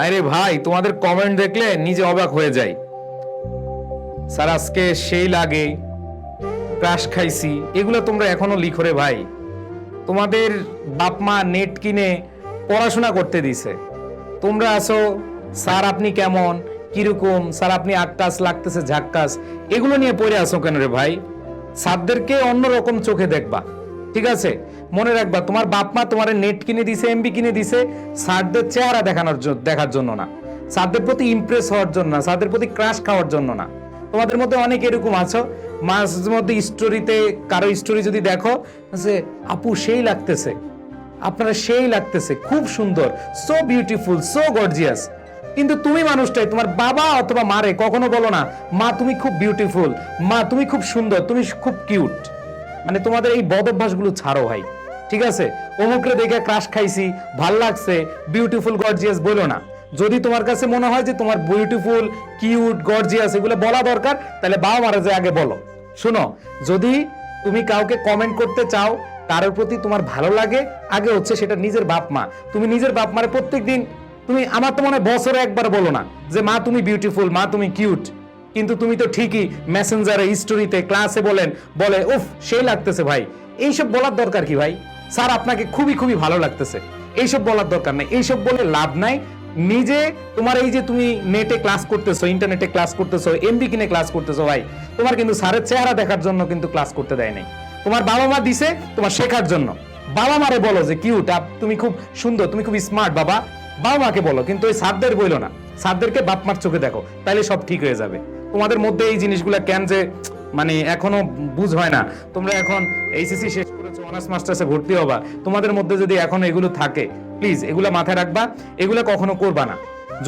আরে ভাই, তোমাদের কমেন্ট দেখলে নিজে অবাক হয়ে যাই। স্যার আজকে সেই লাগে, ক্রাশ খাইছি, এগুলো তোমরা এখনো লিখো রে ভাই। তোমাদের বাপ মা নেট কিনে পড়াশোনা করতে দিছে, তোমরা আসো স্যার আপনি কেমন, কিরকম, স্যার আপনি আক্কাস লাগতেছে ঝাক্কাস, এগুলো নিয়ে পড়ে আসো কেন রে ভাই? স্যারদেরকে অন্যরকম চোখে দেখবা, ঠিক আছে? মনে রাখবা, তোমার বাপ মা তোমার নেট কিনে দিছে, এমবি কিনে দিছে স্যারদের চেহারা দেখার জন্য না, স্যারদের প্রতি ইমপ্রেস হওয়ার জন্য না, স্যারদের প্রতি ক্রাশ খাওয়ার জন্য না। তোমাদের মধ্যে অনেক এরকম আছো, মাঝে মধ্যে স্টোরিতে কারো স্টোরি যদি দেখো যে আপু সেই লাগতেছে, আপনারা সেই লাগতেছে, খুব সুন্দর, সো বিউটিফুল, সো গর্জিয়াস। কিন্তু তুমি মানুষটাই তোমার বাবা অথবা মারে কখনো বলো না মা তুমি খুব বিউটিফুল, মা তুমি খুব সুন্দর, তুমি খুব কিউট। মানে তোমাদের এই বদ অভ্যাসগুলো ছাড়ো ভাই, ঠিক আছে? অমুকরে দেখে ক্রাশ খাইছি, ভাল লাগছে, বিউটিফুল গর্জিয়াস বলো না। যদি তোমার কাছে মনে হয় যে তোমার বিউটিফুল, কিউট, গর্জিয়াস এগুলো বলা দরকার, তাহলে বাবা মারা যে আগে বলো। শোনো, যদি তুমি কাউকে কমেন্ট করতে চাও, কারোর প্রতি তোমার ভালো লাগে, আগে হচ্ছে সেটা নিজের বাপ মা। তুমি নিজের বাপ মারে প্রত্যেকদিন, তুমি আমার তো মনে হয় বছরে একবার বলো না যে মা তুমি বিউটিফুল, মা তুমি কিউট, কিন্তু তুমি তো ঠিকই মেসেঞ্জারে, স্টোরিতে, ক্লাসে বলে উফ সেই লাগতেছে ভাই। এইসব বলার দরকার কি ভাই? স্যার আপনাকে খুবই খুবই ভালো লাগতেছে, এইসব বলার দরকার নাই, এইসব বলে লাভ নাই। নিজে তোমার এই যে তুমি নেটে ক্লাস করতেছো, ইন্টারনেটে ক্লাস করতেছো, এমবি কিনে ক্লাস করতেছো ভাই, তোমার কিন্তু স্যারের চেহারা দেখার জন্য কিন্তু ক্লাস করতে দেয় নাই। তোমার বাবা মা দিছে তোমার শেখার জন্য। বাবা মারে বলো যে কিউট, তুমি খুব সুন্দর, তুমি খুব স্মার্ট বাবা, বাবা মাকে বলো, কিন্তু ওই স্যারদের বইলো না। স্যারদেরকে বাপ মার চোখে দেখো, তাইলে সব ঠিক হয়ে যাবে। তোমাদের মধ্যে এই জিনিসগুলা কেন যে মানে এখনো বুঝ হয় না। তোমরা এখন এইচএসসি শেষ করেছো, অনার্স মাস্টার্সে ভর্তি হবা, তোমাদের মধ্যে যদি এখন এগুলো থাকে, প্লিজ এগুলো মাথায় রাখবা, এগুলো কখনো করবা না।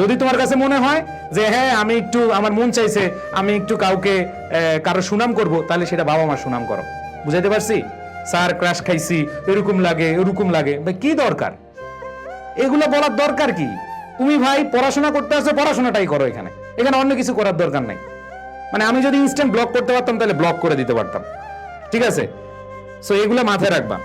যদি তোমার কাছে মনে হয় যে হ্যাঁ আমি একটু, আমার মন চাইছে আমি একটু কাউকে কারো সুনাম করব, তাহলে সেটা বাবা মার সুনাম করো। বুঝাইতে পারছি? স্যার ক্রাশ খাইছি, এরকম লাগে এরকম লাগে, ভাই কি দরকার এগুলো বলার? দরকার কি? তুমি ভাই পড়াশোনা করতে আসো, পড়াশোনাটাই করো, এখানে এখানে অন্য কিছু করার দরকার নাই। মানে আমি যদি ইনস্ট্যান্ট ব্লক করতে পারতাম তাহলে ব্লক করে দিতে পারতাম, ঠিক আছে? সো এগুলো মাথায় রাখবা।